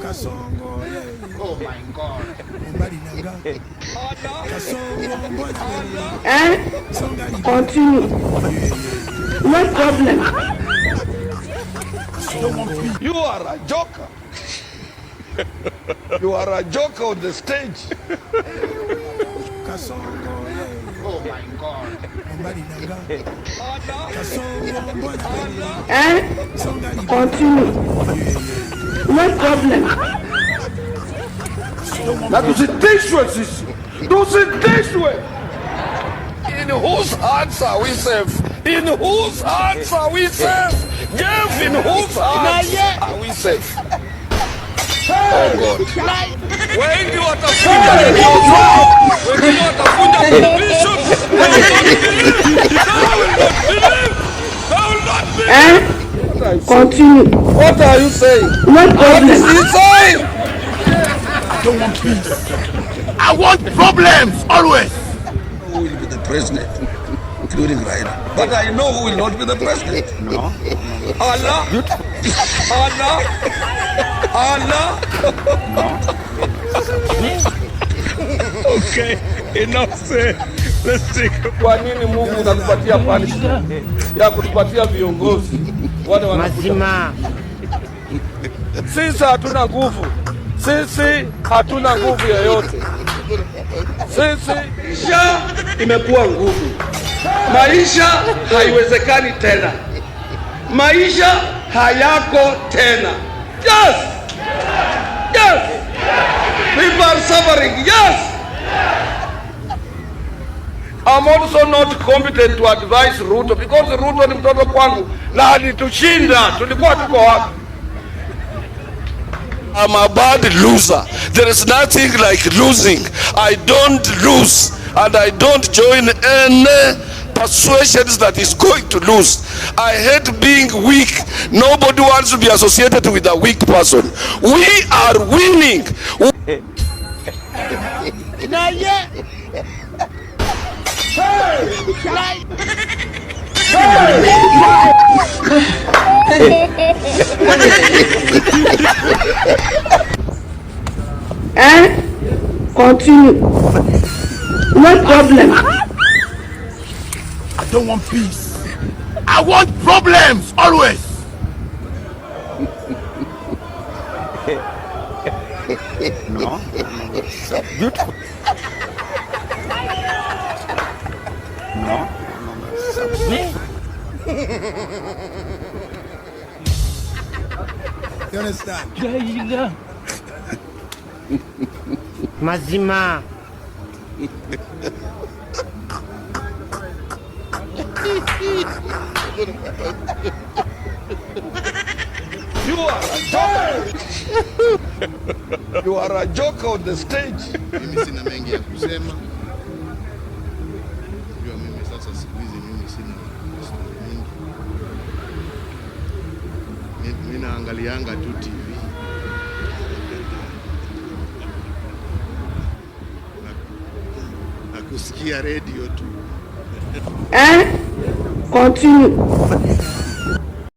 Oh my God. Continue. No problem. You are a joker. You are a joker on the stage. Oh my God. Continue. No problem. Na tusitishwe sisi, tusitishwe. In whose hands are we safe? In whose hands are we safe? Jeff, in whose hands are we safe? Oh God. Wengi watafuta redio zao, wengine watafuta television. They will not believe. Continue. What are you saying? No problem. What is he saying? I don't want peace. I want problems always. Who will be the president, including Raila? But I know who will not be the president. No. Allah. Allah. Allah. Okay, enough said. Let's take. Kwa nini Mungu unatupatia punishment ya kutupatia viongozi wale mazima? Sisi hatuna nguvu. Sisi hatuna nguvu yoyote. Sisi maisha imekuwa nguvu. Maisha haiwezekani tena. Maisha hayako tena. Yes. Yes. People are suffering. Yes. I'm also not competent to advise Ruto because Ruto ni mtoto kwangu na alitushinda. Tulikuwa tuko wapi? I'm a bad loser. There is nothing like losing. I don't lose and I don't join any persuasions that is going to lose. I hate being weak. Nobody wants to be associated with a weak person. We are winning. Continue. No problem. I don't want peace. I want problems always. No. Beautiful. No. You understand? Mazima. You are a joker. You are a joker on the stage. Mimi sina mengi ya kusema. Ndio mimi sasa siku hizi mimi sina story mingi. Mimi naangalianga tu TV. Na kusikia radio tu. Continue.